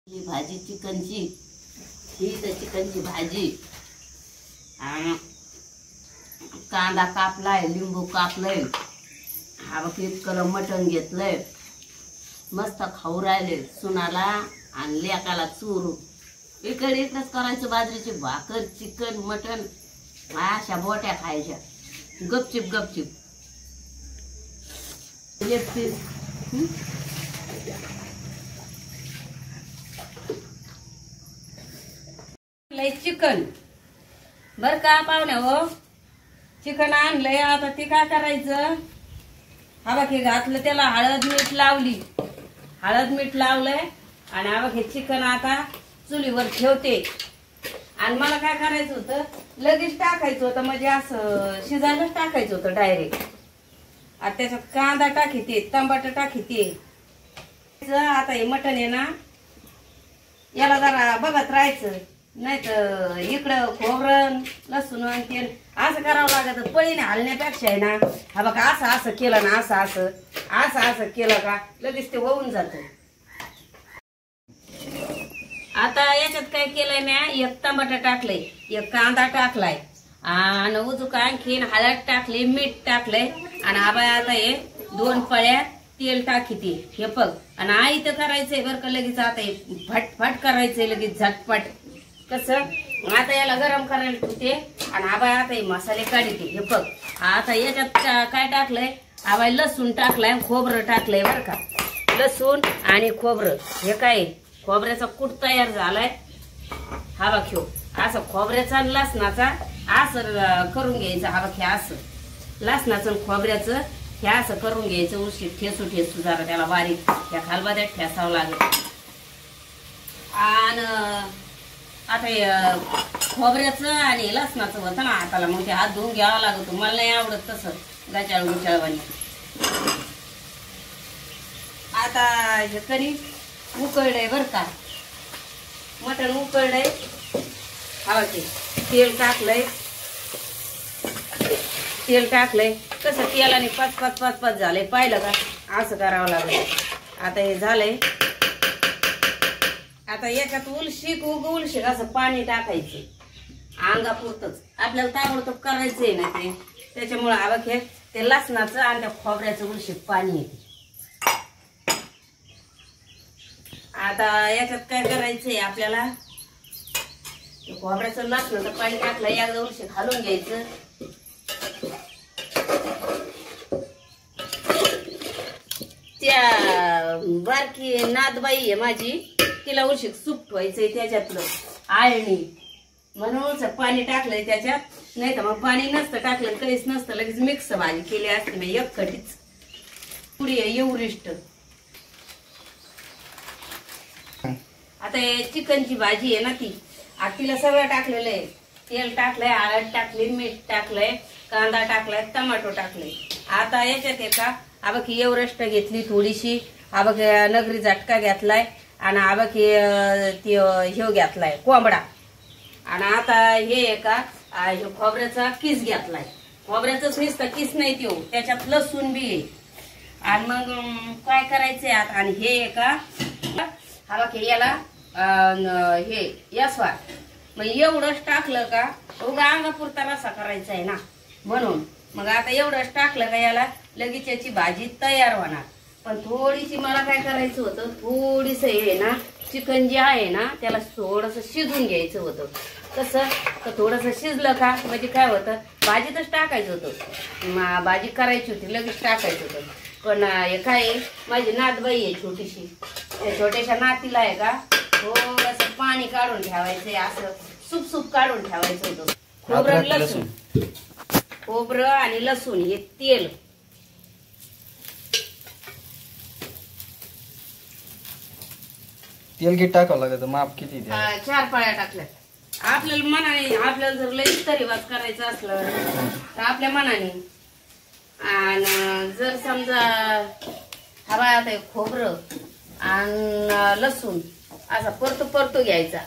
भाजी चिकनची, ही तर चिकनची भाजी. कांदा कापलाय, लिंबू कापलंय, हा बघ इतकं मटण घेतलंय. मस्त खाऊ राहिले सुनाला आणि लेकाला चूरू. इकडेच करायचं बाजरीची भाकर, चिकन, मटण, अशा बोट्या खायच्या गपचिप गपचिप. एक पीस चिकन बर का पाहुण्या हो. चिकन आणलंय, आता ते काय करायचं, हा बघ हे घातलं, त्याला हळद मीठ लावली, हळद मीठ लावलंय आणि हा बघ हे चिकन आता चुलीवर ठेवते. आणि मला काय करायचं होतं, लगेच टाकायचं होतं, म्हणजे असं शिजायलाच टाकायचं होतं डायरेक्ट. आता त्याच्यात कांदा टाकीते, टमाटर टाकीते. आता हे मटण आहे ना, याला जरा बघत राहायचं, नाही तर इकडं खोबरं लसूण तेल असं करावं लागत. पळीने हलण्यापेक्षा आहे ना, हा बघा असं असं केलं ना, असं असं असं असं केलं का लगेच ते होऊन जात. आता याच्यात काय केलंय म्या, एक टमाटर टाकलंय, एक कांदा टाकलाय आणि उजूक आणखीन हळद टाकली, मीठ टाकलंय आणि आबा आता हे 2 पळ्या तेल टाकीते. हे बघ, आणि आई तर करायचंय बरं का लगेच. आता हे फटफट करायचंय लगेच झटपट. कसं आता याला गरम करायला ठेवते आणि आबा आता हे मसाले काढते. हे बघ, आता याच्यात काय टाकलंय, आबा लसूण टाकलाय, खोबरं टाकलंय बरं का. लसूण आणि खोबरं, हे काय खोबऱ्याचा कूट तयार झालाय. हा बघ ह्यो असं खोबऱ्याचा आणि लसणाचा असं करून घ्यायचं. हा बघ हे असं लसणाचं खोबऱ्याचं हे असं करून घ्यायचं. उशी ठेसू ठेसू जरा त्याला बारीक त्या खालबाद्यात ठेसावं लागेल. आणि आता खोबऱ्याचं आणि लसणाचं होतं ना हाताला, मग ते हात धुवून घ्यावा लागतो. मला नाही आवडत तसं गाचाळ गुचाळवानी. आता हे करी उकळलंय बर का, मटण उकळलंय. हा ते तेल टाकलंय, तेल टाकलंय. कसं तेलाने पाच पाच पाच पाच झालंय, पाहिलं का, असं करावं लागेल. आता हे झालंय. आता याच्यात उलशिक असं पाणी टाकायचं अंगापुरतच. आपल्याला ताबडतोब करायचंय ना ते, त्याच्यामुळे हा बघ हे ते लसणाचं आणि त्या खोबऱ्याचं उलशिक पाणी येते. आता याच्यात काय करायचंय आपल्याला, खोबऱ्याचं लसणाचं पाणी टाकलं, एकदा उलशिक घालून घ्यायचं. त्या बारकी नादबाई आहे माझी, तिला उलशिक सूप ठेवायचंय त्याच्यातलं आळणी, म्हणून पाणी टाकलंय त्याच्यात. नाही तर मग पाणी नसतं टाकलं, काहीच नसतं, लगेच मिक्स भाजी केली असते मी एकखटीच. पुढे एवढिष्ट. आता हे चिकनची भाजी आहे ना ती, आता तिला सगळं टाकलेलं आहे. तेल टाकलंय, हळद टाकली, मीठ टाकलंय, कांदा टाकलाय, टमाटो टाकले. आता याच्यात एका हा बघ एवरेस्ट घेतली थोडीशी, हा बघ नगरी झटका घेतलाय आणि हा बघ हे घेतलाय कोंबडा. आणि आता हे एका खोबऱ्याचा किस घेतलाय. खोबऱ्याचाच नुसतं किस नाही त्यो, त्याच्यात लसूण बी आहे. आणि मग काय करायचंय आता, आणि हे एका हा बघ याला हे यस्वार, मग एवढंच टाकलं का उगा अंगापुरता रसा करायचा आहे ना, म्हणून मग आता एवढंच टाकलं का याला लगेच याची भाजी तयार होणार. पण थोडीशी मला काय करायचं होतं, थोडीस हे ना चिकन जे आहे ना त्याला थोडस शिजून घ्यायचं होतं. कसं तर थोडस शिजलं का म्हणजे काय होतं, भाजीतच टाकायचं होतं, भाजी करायची होती लगेच टाकायचं होतं. पण हे काय माझी नातबाई आहे छोटीशी, त्या छोट्याशा नातीला आहे का थोडस पाणी काढून ठेवायचंय, असं सूप सूप काढून ठेवायचं होतं. खोबरं लसूण, खोबरं आणि लसूण हे तेल, तेल किती टाकावं लागत, माप किती? 4 पळ्या टाकल्या. आपल्याला मनाने, आपल्याला जर लई तरीवाज करायचं असलं तर आपल्या मनाने. आणि जर समजा हवा आता खोबरं आणि लसूण असा परतू घ्यायचा.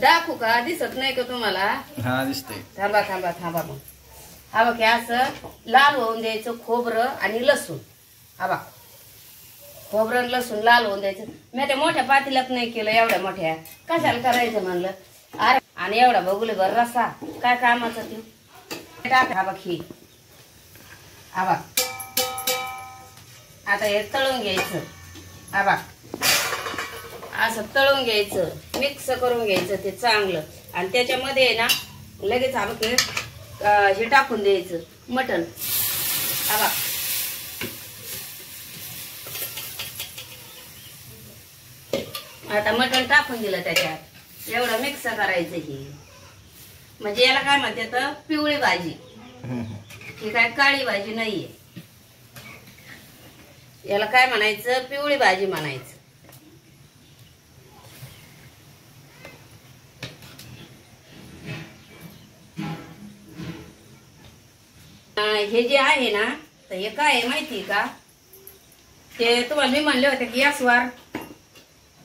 दाखवू का, दिसत नाही का तुम्हाला? हा दिसतंय. थांबा थांबा थांबा. मग हा बघ असं लाल होऊन द्यायचं खोबरं आणि लसूण. हा बघ खोबरं लसूण लाल होऊन द्यायचं. मी त्या मोठ्या पातेल्यात नाही केलं, एवढ्या मोठ्या कशाला करायचं म्हणलं. अरे आणि एवढा बघुले भर रस्सा काय कामाचा ते टाक. हा बघ ही हा बघ. आता हे तळून घ्यायचं. हा बघ असं तळून घ्यायचं, मिक्स करून घ्यायचं ते चांगलं. आणि त्याच्यामध्ये आहे ना लगेच हा बघ हे टाकून द्यायचं मटण. हा बघ आता मटण टाकून दिलं त्याच्यात. एवढं मिक्स करायचं ही. म्हणजे याला काय म्हणते तर पिवळी भाजी. ही काय काळी भाजी नाहीये. याला काय म्हणायचं, पिवळी भाजी म्हणायचं. हे जे आहे ना तर हे काय आहे माहिती का, ते तुम्हाला मी म्हणले होते की यस्वार,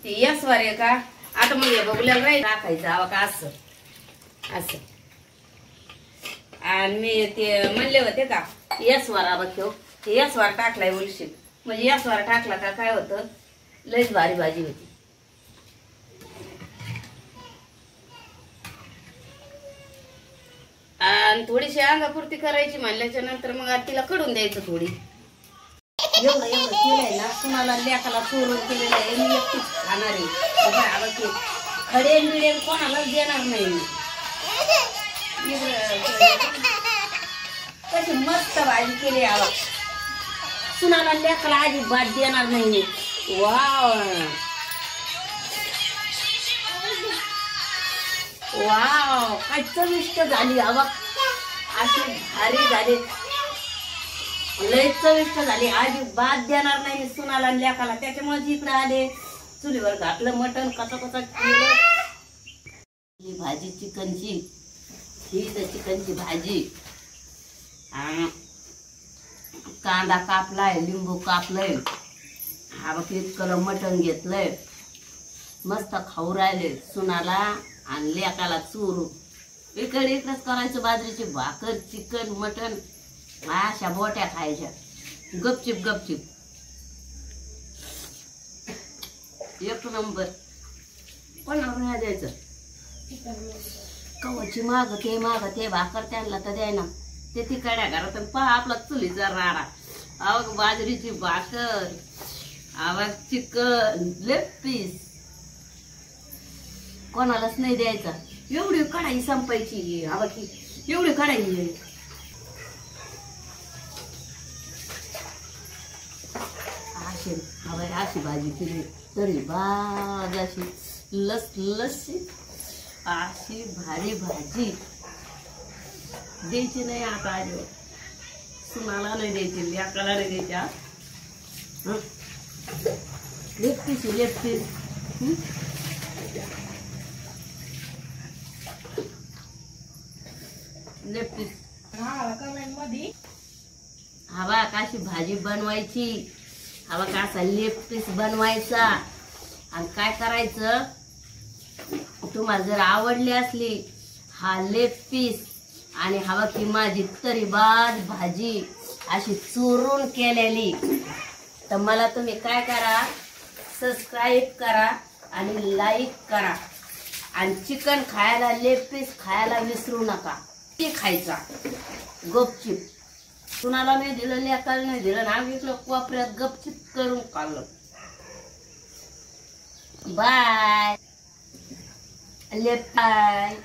ते यस्वार आहे का. आता मग हे बघूला राहील टाकायचं हवा का असं असं. आणि मी ते म्हणले होते का यस्वार बघ यस्वार टाकलाय उलशी. म्हणजे यस्वार टाकला का काय होतं, लयच भारी भाजी होती. आणि थोडीशी अंगापुरती करायची म्हणल्याच्या नंतर मग तिला कडून द्यायचं थोडी. एवढं एवढं केलंय ना, कुणाला लेकाला चोरून केलेलं आहे. मी एकटीच खाणार आहे. खडेल बिडेल कोणालाच देणार नाही. कशी मस्त भाजी केली आवा. कुणाला लेकाला अजिबात देणार नाही. वाव वाव काय चविष्ट झाली हवा. अशी भारी झाली, लय चविष्ट झाली. अजिबात देणार नाही सुनाला लेकाला. त्याच्यामुळे इकडे आले, चुलीवर घातलं मटण, कसा कसा केलं. ही भाजी चिकनची, ही तर चिकनची भाजी. कांदा कापलाय, लिंबू कापलंय. हा बघ इतकं मटण घेतलंय. मस्त खाऊ राहिले सुनाला आणि लेकाला चोरू. इकडे इकडेच करायचं. बाजरीची भाकर, चिकन, मटण अशा बोट्या खायच्या गपचिप गपचिप. एक नंबर. कोणाला नाही द्यायचं. कवाची मागते भाकर त्यांना तर द्याय ना. ते तिकड्या घरात पहा आपला चुलीचा राडा. अवघ बाजरीची भाकर, आवाज चिकन, लेग पीस. कोणालाच नाही द्यायचा. एवढी कढाई संपायची. हवा की एवढी कढाई. अशी भाजी केली तरी बाज अशी लसलसी अशी भारी भाजी द्यायची नाही. आता आजी सुनाला नाही द्यायची, लेकाला नाही द्यायच्या. लेपतीस लेपतीस. लेपतीस हवा काशी भाजी बनवायची. हवा कासा लेपतीस बनवायचा. आणि काय करायचं, तुम्हाला जर आवडली असली हा लेग पीस आणि हवा की माझी तरीबाज भाजी अशी चुरून केलेली, तर मला तुम्ही काय करा, सबस्क्राईब करा आणि लाईक करा. आणि चिकन खायला, लेग पीस खायला विसरू नका. ते खायचा गपचिप. कुणाला नाही दिलं, लेकाला नाही दिलं ना, इकडं कोपऱ्यात गपचिप करून खाल्लं. बाय. बाय.